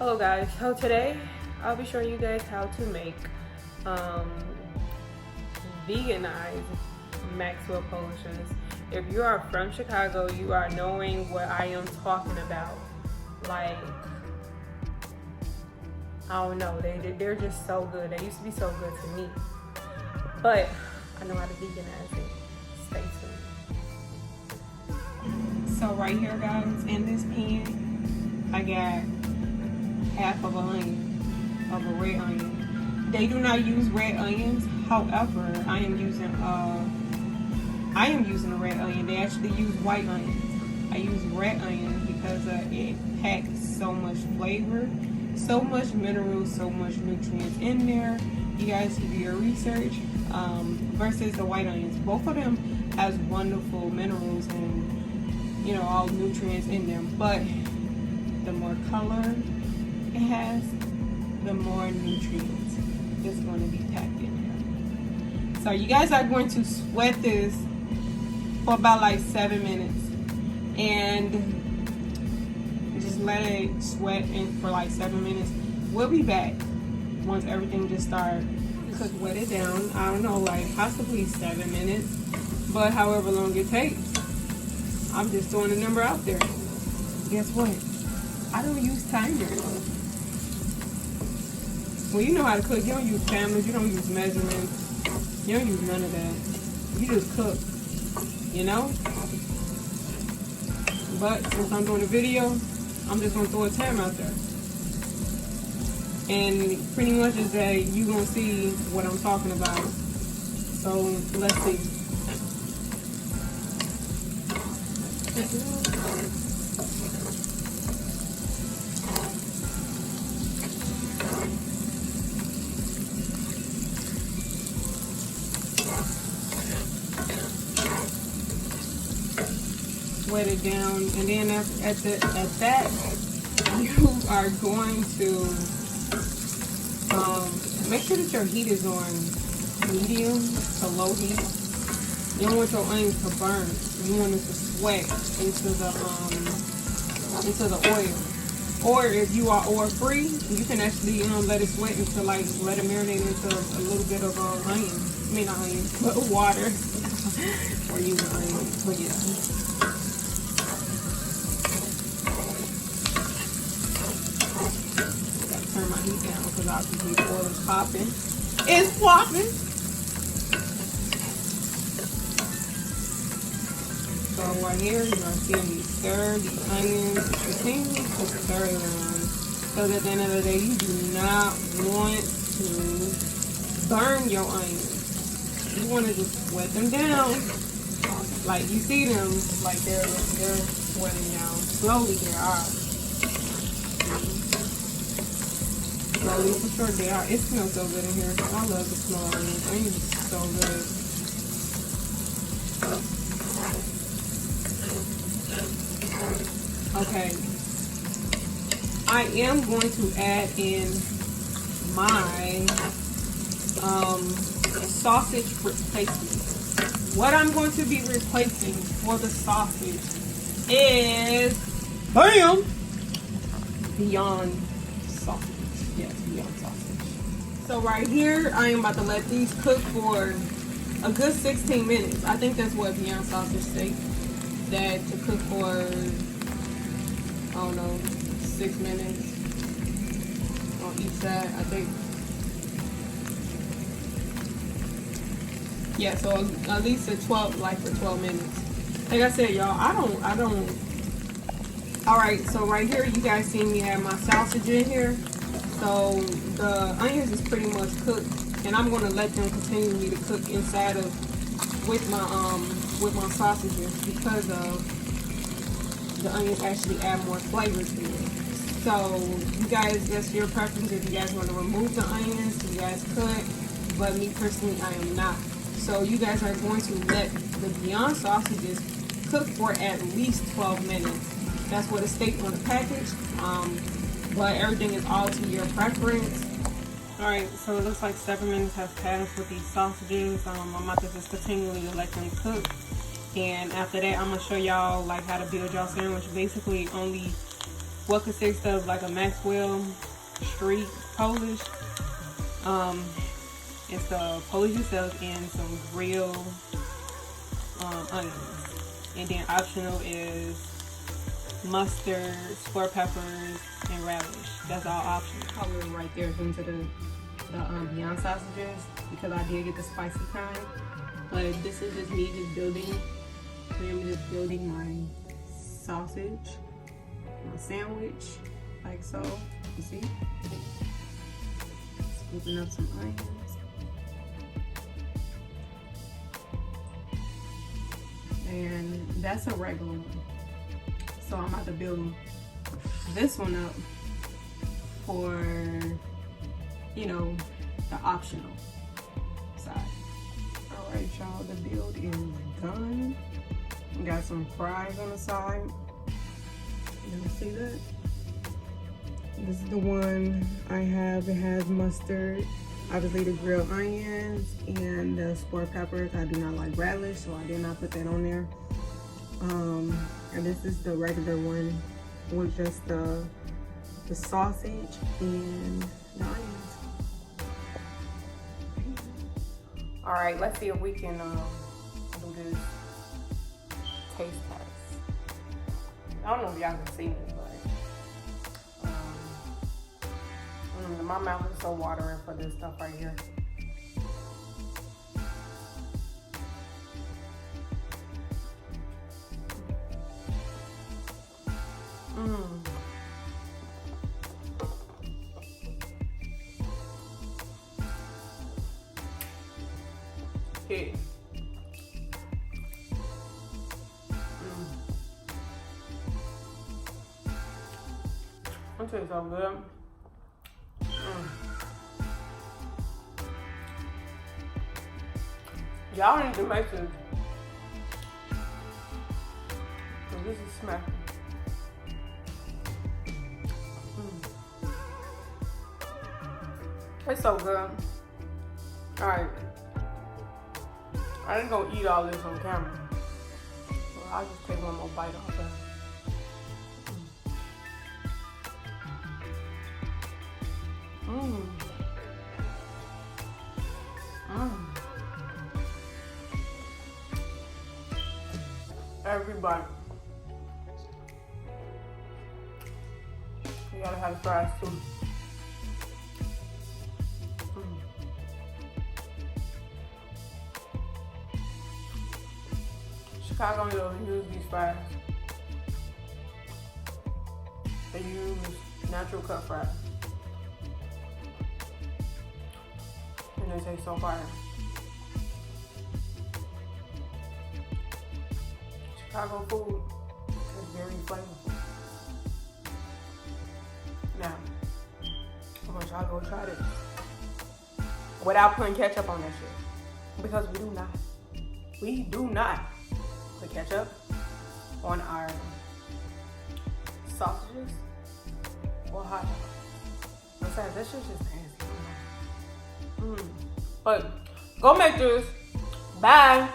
Hello guys, so today I'll be showing you guys how to make veganized Maxwell potions. If you are from Chicago, you are knowing what I am talking about. Like, I don't know, they're just so good. They used to be so good to me, but I know how to veganize it. Stay tuned. So right here guys, in this pan I got half of an onion, of a red onion. They do not use red onions. However, I am using a red onion. They actually use white onions. I use red onion because it packs so much flavor, so much minerals, so much nutrients in there. You guys do your research. Versus the white onions. Both of them has wonderful minerals and all nutrients in them, but the more color it has, the more nutrients is going to be packed in there. So you guys are going to sweat this for about like 7 minutes and just let it sweat in for like 7 minutes. We'll be back once everything just starts. Could wet it down, I don't know, like possibly 7 minutes, but however long it takes. I'm just throwing the number out there. Guess what? I don't use timers. Well, you know how to cook. You don't use cameras. You don't use measurements. You don't use none of that. You just cook, But since I'm doing a video, I'm just going to throw a timer out there. And pretty much is that you're going to see what I'm talking about. So, let's see. Wet it down, and then at that you are going to make sure that your heat is on medium to low heat. You don't want your onions to burn. You want it to sweat into the oil. Or if you are oil free, you can actually let it sweat into let it marinate into a little bit of onion. I mean not onion, but water. Or use onion. But yeah. Turn my heat down because obviously the oil is popping. It's popping. So right here, you're going to see me stir the onions. Continue to stir them. So that at the end of the day, you do not want to burn your onions. You want to just sweat them down. Like you see them, like they're sweating down. Slowly they are. Slowly for sure they are. It smells so good in here. I love the smell of onions. Onions is so good. Okay. I am going to add in my sausage replacement. What I'm going to be replacing for the sausage is Beyond sausage. Yes, Beyond sausage. So right here, I am about to let these cook for a good 16 minutes. I think that's what Beyond sausage states. That to cook for, I don't know, 6 minutes on each side, I think. Yeah, so at least for 12 minutes. Like I said, y'all, I don't. All right, so right here, you guys see me have my sausage in here. So the onions is pretty much cooked, and I'm gonna let them continue to cook inside of with my sausages because of the onions actually add more flavor to it. So you guys, that's your preference. If you guys want to remove the onions, you guys could, but me personally, I am not. So you guys are going to let the Beyond sausages cook for at least 12 minutes. That's what it states on the package. But everything is all to your preference. Alright, so it looks like 7 minutes have passed with these sausages. I'm about to just continually let them cook. And after that, I'm going to show y'all like how to build y'all sandwich. Basically, only what consists of like a Maxwell street Polish. It's the Polish itself and some real onions. And then optional is mustard, square peppers, and relish. That's all optional. I will right there into the Beyond sausages because I did get the spicy kind. But this is just me just building. I'm just building my sausage, my sandwich, like so. You see? Scooping up some onions. And that's a regular one. So I'm about to build this one up for, you know, the optional side. All right, y'all, the build is done. We got some fries on the side. You see that? This is the one I have. It has mustard, obviously the grilled onions, and the square peppers. I do not like relish, so I did not put that on there. And this is the regular one with just the sausage and the onions. All right, let's see if we can do this taste test. I don't know if y'all can see me, but my mouth is so watering for this stuff right here. Okay. That tastes so good. Y'all need to make this. This is smacking. It's so good. Alright. I ain't gonna eat all this on camera. So I'll just take one more bite off that. Everybody. You gotta have fries too. Chicago don't use these fries. They use natural cut fries. And they taste so fire. Chicago food is very flavorful. Now, I want y'all to go try this without putting ketchup on that shit. Because we do not put ketchup on our sausages or hot dogs. Besides, that shit's just nasty. But go make this. Bye.